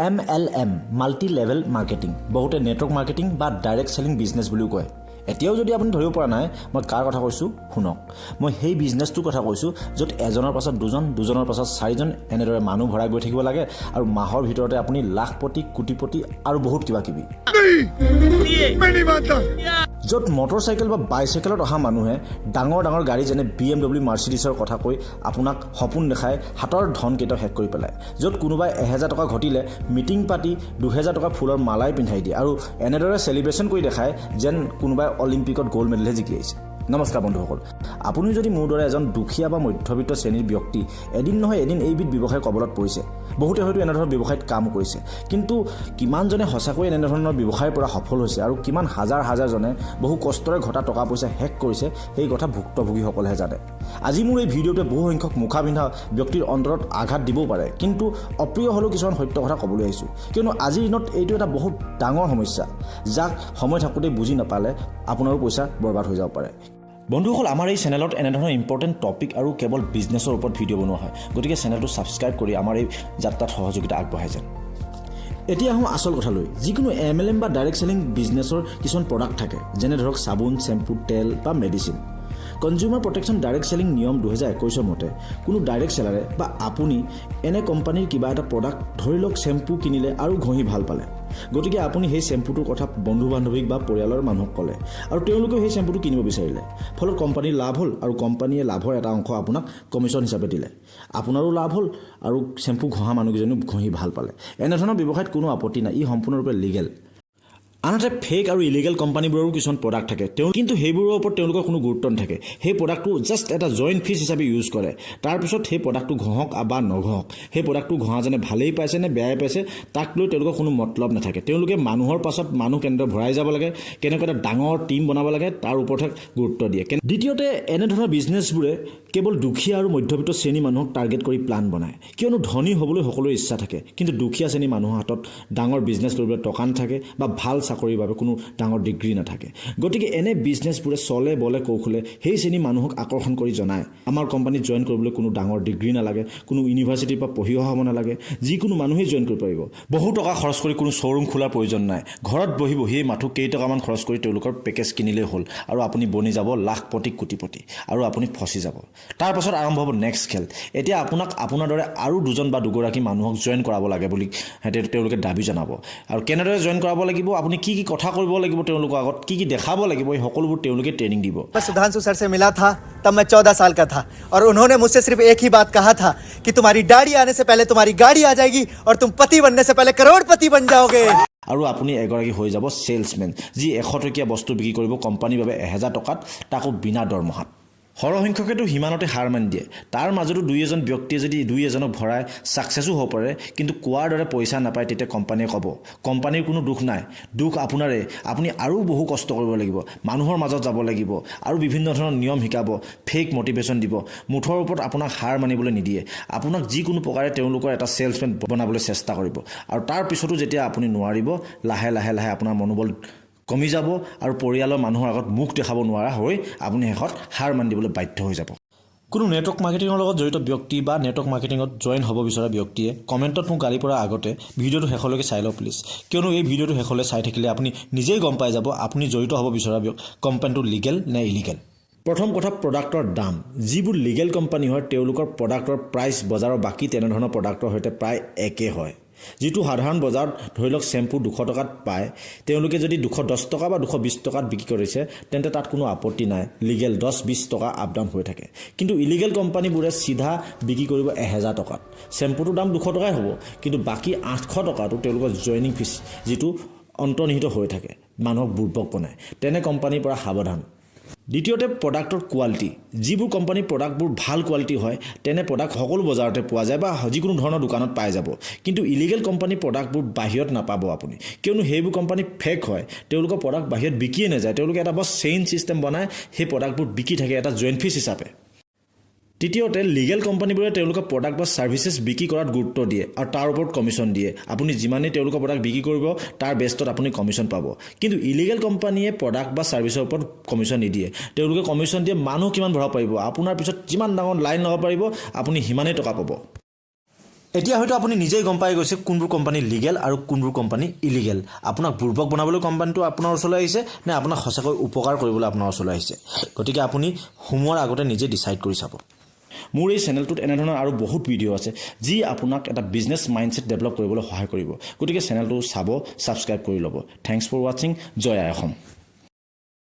MLM multi level marketing বহুতে network marketing বা direct selling business বুলিও কয়। এতিয়াও যদি আপুনি ধৰিব পৰা নাই মই কাৰ কথা কৈছোঁ শুনক। মই সেই বিজনেছটোৰ কথা কৈছোঁ য'ত এজনৰ পাছত দুজন, দুজনৰ পাছত চাৰিজন এনেদৰে মানুহ ভৰাই গৈ থাকিব লাগে আৰু মাহৰ ভিতৰতে আপুনি লাখপতি, কোটিপতি আৰু বহুত কিবা কিবি। য'ত মটৰচাইকেল বা বাইচাইকেলত অহা মানুহে ডাঙৰ ডাঙৰ গাড়ী যেনে BMW মাৰ্চিডিছৰ কথা কৈ আপোনাক সপোন দেখাই হাতৰ ধন কেইটাও শেষ কৰি পেলায়। য'ত কোনোবাই 1000 টকা ঘটিলে মিটিং পাতি 2000 টকা ফুলৰ মালাই পিন্ধাই দিয়ে আৰু এনেদৰে চেলিব্ৰেশ্যন কৰি দেখায় যেন কোনোবাই অলিম্পিকত গ'ল্ড মেডেলহে জিকি আহিছে। নমস্কাৰ বন্ধুসকল, আপুনি যদি মোৰ দৰে এজন দুখীয়া বা মধ্যবিত্ত শ্ৰেণীৰ ব্যক্তি এদিন নহয় এদিন এইবিধ ব্যৱসায় কবলত পৰিছে। বহুতে হয়তো এনেধৰণৰ ব্যৱসায়ত কাম কৰিছে, কিন্তু কিমানজনে সঁচাকৈ এনেধৰণৰ ব্যৱসায়ৰ পৰা সফল হৈছে আৰু কিমান হাজাৰ হাজাৰজনে বহু কষ্টৰে ঘটা টকা পইচা শেষ কৰিছে সেই কথা ভুক্তভোগীসকলেহে জানে। আজি মোৰ এই ভিডিঅ'টোৱে বহু সংখ্যক মুখা পিন্ধা ব্যক্তিৰ অন্তৰত আঘাত দিবও পাৰে, কিন্তু অপ্ৰিয় হ'লেও কিছুমান সত্য কথা ক'বলৈ আহিছোঁ, কিয়নো আজিৰ দিনত এইটো এটা বহুত ডাঙৰ সমস্যা যাক সময় থাকোঁতেই বুজি নাপালে আপোনাৰো পইচা বৰবাদ হৈ যাব পাৰে। বন্ধুসকল, আমাৰ এই চেনেলত এনেধৰণৰ ইম্পৰ্টেণ্ট টপিক আৰু কেৱল বিজনেছৰ ওপৰত ভিডিঅ' বনোৱা হয়, গতিকে চেনেলটো ছাবস্ক্ৰাইব কৰি আমাৰ এই যাত্ৰাত সহযোগিতা আগবঢ়াই যেন। এতিয়া আহোঁ আচল কথালৈ। যিকোনো MLM বা ডাইৰেক্ট চেলিং বিজনেছৰ কিছুমান প্ৰডাক্ট থাকে, যেনে ধৰক চাবোন, চেম্পু, তেল বা medicine. Consumer protection direct selling নিয়ম 2021 মতে কোনো ডাইৰেক্ট চেলাৰে বা আপুনি এনে কোম্পানীৰ কিবা এটা প্ৰডাক্ট, ধৰি লওক চেম্পু কিনিলে আৰু ঘঁহি ভাল পালে, গতিকে আপুনি সেই চেম্পুটোৰ কথা বন্ধু বান্ধৱীক বা পৰিয়ালৰ মানুহক ক'লে আৰু তেওঁলোকেও সেই চেম্পুটো কিনিব বিচাৰিলে। ফলত কোম্পানীৰ লাভ হ'ল আৰু কোম্পানীয়ে লাভৰ এটা অংশ আপোনাক কমিশ্যন হিচাপে দিলে। আপোনাৰো লাভ হ'ল আৰু চেম্পু ঘঁহা মানুহকেইজনীও ঘঁহি ভাল পালে। এনেধৰণৰ ব্যৱসায়ত কোনো আপত্তি নাই, ই সম্পূৰ্ণৰূপে লিগেল। আনহাতে ফেক আৰু ইলিগেল কোম্পানীবোৰৰো কিছুমান প্ৰডাক্ট থাকে, কিন্তু সেইবোৰৰ ওপৰত তেওঁলোকৰ কোনো গুৰুত্ব নাথাকে। সেই প্ৰডাক্টটো জাষ্ট এটা জইণ্ট ফিজ হিচাপে ইউজ কৰে। তাৰপিছত সেই প্ৰডাক্টটো ঘঁহক বা নঘঁহক, সেই প্ৰডাক্টটো ঘঁহাজনে ভালেই পাইছে নে বেয়াই পাইছে তাক লৈ তেওঁলোকৰ কোনো মতলব নাথাকে। তেওঁলোকে মানুহৰ পাছত মানুহ কেনেদৰে ভৰাই যাব লাগে, কেনেকৈ এটা ডাঙৰ টীম বনাব লাগে তাৰ ওপৰতহে গুৰুত্ব দিয়ে। দ্বিতীয়তে, এনেধৰণৰ বিজনেছবোৰে কেৱল দুখীয়া আৰু মধ্যবিত্ত শ্ৰেণীৰ মানুহক টাৰ্গেট কৰি প্লান বনায়, কিয়নো ধনী হ'বলৈ সকলোৰে ইচ্ছা থাকে, কিন্তু দুখীয়া শ্ৰেণীৰ মানুহৰ হাতত ডাঙৰ বিজনেছ কৰিবলৈ টকা নাথাকে বা ভাল চাকৰিৰ বাবে কোনো ডাঙৰ ডিগ্ৰী নাথাকে। গতিকে এনে বিজনেছবোৰে চলে বলে কৌশলে সেই শ্ৰেণীৰ মানুহক আকৰ্ষণ কৰি জনায়, আমাৰ কোম্পানীত জইন কৰিবলৈ কোনো ডাঙৰ ডিগ্ৰী নালাগে, কোনো ইউনিভাৰ্চিটিৰ পৰা পঢ়ি অহা হ'ব নালাগে, যিকোনো মানুহেই জইন কৰিব পাৰিব। বহু টকা খৰচ কৰি কোনো শ্ব'ৰুম খোলাৰ প্ৰয়োজন নাই, ঘৰত বহি বহিয়েই মাথো কেইটকামান খৰচ কৰি তেওঁলোকৰ পেকেজ কিনিলেই হ'ল আৰু আপুনি বনি যাব লাখপতি, কোটিপতি আৰু আপুনি ফচি যাব। তাৰপাছত আৰম্ভ হ'ব নেক্সট খেল। এতিয়া আপোনাক আপোনাৰ দৰে আৰু দুজন বা দুগৰাকী মানুহক জইন কৰাব লাগে বুলি তেওঁলোকে দাবী জনাব আৰু কেনেদৰে জইন কৰাব লাগিব, আপুনি কি কি কথা কৰিব লাগিব, তেওঁলোকৰ আগত কি কি দেখাব লাগিব, এই সকলোবোৰ তেওঁলোকে ট্ৰেইনিং দিব। मैं सुधांशु सर से मिला था तब मैं 14 साल का था और उन्होंने मुझसे सिर्फ एक ही बात कहा था कि तुम्हारी दाढ़ी आने से पहले तुम्हारी गाड़ी आ जाएगी और तुम पति बनने से पहले करोड़पति बन जाओगे। আৰু আপুনি এগৰাকী হৈ যাব চেলছমেন, যি 100 টকীয়া বস্তু বিক্ৰী কৰিব কোম্পানীৰ বাবে 1000 টকাত, তাকো বিনা দৰমহাত। সৰহসংখ্যকেতো সিমানতে হাৰ মানি দিয়ে। তাৰ মাজতো দুই এজন ব্যক্তিয়ে যদি দুই এজনক ভৰাই ছাকচেছো হ'ব পাৰে, কিন্তু কোৱাৰ দৰে পইচা নাপায়, তেতিয়া কোম্পানীয়ে ক'ব কোম্পানীৰ কোনো দুখ নাই, দুখ আপোনাৰে। আপুনি আৰু বহু কষ্ট কৰিব লাগিব, মানুহৰ মাজত যাব লাগিব আৰু বিভিন্ন ধৰণৰ নিয়ম শিকাব, ফেক মটিভেশ্যন দিব, মুঠৰ ওপৰত আপোনাক হাৰ মানিবলৈ নিদিয়ে। আপোনাক যিকোনো প্ৰকাৰে তেওঁলোকৰ এটা চেলছমেন বনাবলৈ চেষ্টা কৰিব আৰু তাৰ পিছতো যেতিয়া আপুনি নোৱাৰিব, লাহে লাহে লাহে আপোনাৰ মনোবল কমি যাব আৰু পৰিয়ালৰ মানুহৰ আগত মুখ দেখাব নোৱাৰা হৈ আপুনি শেষত হাৰ মানি দিবলৈ বাধ্য হৈ যাব। কোনো নেটৱৰ্ক মাৰ্কেটিঙৰ লগত জড়িত ব্যক্তি বা নেটৱৰ্ক মাৰ্কেটিঙত জইন হ'ব বিচৰা ব্যক্তিয়ে কমেণ্টত মোক গালি পৰাৰ আগতে ভিডিঅ'টো শেষলৈকে চাই লওক প্লিজ, কিয়নো এই ভিডিঅ'টো শেষলৈ চাই থাকিলে আপুনি নিজেই গম পাই যাব আপুনি জড়িত হ'ব বিচৰা কোম্পানীটো লিগেল নে ইলিগেল। প্ৰথম কথা, প্ৰডাক্টৰ দাম। যিবোৰ লিগেল কোম্পানী হয় তেওঁলোকৰ প্ৰডাক্টৰ প্ৰাইচ বজাৰৰ বাকী তেনেধৰণৰ প্ৰডাক্টৰ সৈতে প্ৰায় একে হয়। যিটো সাধাৰণ বজাৰত ধৰি লওক চেম্পু 200 টকাত পায়, তেওঁলোকে যদি 210 টকা বা 220 টকাত বিক্ৰী কৰিছে তেন্তে তাত কোনো আপত্তি নাই, লিগেল 10-20 টকা আপ ডাউন হৈ থাকে। কিন্তু ইলিগেল কোম্পানীবোৰে চিধা বিক্ৰী কৰিব 1000 টকাত। চেম্পুটোৰ দাম 200 টকাই হ'ব, কিন্তু বাকী 800 টকাটো তেওঁলোকৰ জইনিং ফিজ, যিটো অন্তৰ্নিহিত হৈ থাকে, মানুহক বুৰ্বক বনায়। তেনে কোম্পানীৰ পৰা সাৱধান। দ্বিতীয়তে, প্ৰডাক্টৰ কোৱালিটি। যিবোৰ কোম্পানীৰ প্ৰডাক্টবোৰ ভাল কোৱালিটি হয় তেনে প্ৰডাক্ট সকলো বজাৰতে পোৱা যায় বা যিকোনো ধৰণৰ দোকানত পাই যাব, কিন্তু ইলিগেল কোম্পানীৰ প্ৰডাক্টবোৰ বাহিৰত নাপাব আপুনি, কিয়নো সেইবোৰ কোম্পানী ফেক হয়। তেওঁলোকৰ প্ৰডাক্ট বাহিৰত বিকিয়ে নাযায়, তেওঁলোকে এটা বছ চেইন ছিষ্টেম বনাই সেই প্ৰডাক্টবোৰ বিকি থাকে এটা জইণ্ট ফিজ হিচাপে। তৃতীয়তে, লিগেল কোম্পানীবোৰে তেওঁলোকৰ প্ৰডাক্ট বা ছাৰ্ভিচেছ বিক্ৰী কৰাত গুৰুত্ব দিয়ে আৰু তাৰ ওপৰত কমিশ্যন দিয়ে। আপুনি যিমানেই তেওঁলোকৰ প্ৰডাক্ট বিক্ৰী কৰিব তাৰ বেষ্টত আপুনি কমিশ্যন পাব, কিন্তু ইলিগেল কোম্পানীয়ে প্ৰডাক্ট বা ছাৰ্ভিচৰ ওপৰত কমিশ্যন নিদিয়ে। তেওঁলোকে কমিশ্যন দিয়ে মানুহ কিমান ভৰাব পাৰিব, আপোনাৰ পিছত যিমান ডাঙৰ লাইন লগাব পাৰিব আপুনি সিমানেই টকা পাব। এতিয়া হয়তো আপুনি নিজেই গম পাই গৈছে কোনবোৰ কোম্পানী লিগেল আৰু কোনবোৰ কোম্পানী ইলিগেল আপোনাক বুৰ্বক বনাবলৈ কোম্পানীটো আপোনাৰ ওচৰলৈ আহিছে নে আপোনাক সঁচাকৈ উপকাৰ কৰিবলৈ আপোনাৰ ওচৰলৈ আহিছে গতিকে আপুনি সোমোৱাৰ আগতে নিজে ডিচাইড কৰি চাব মোৰ এই চেনেলটোত এনেধৰণৰ আৰু বহুত ভিডিঅ' আছে যি আপোনাক এটা বিজনেছ মাইণ্ডছেট ডেভেলপ কৰিবলৈ সহায় কৰিব গতিকে চেনেলটো চাব ছাবস্ক্ৰাইব কৰি ল'ব থেংকছ ফৰ ৱাচিং জয় আই অসম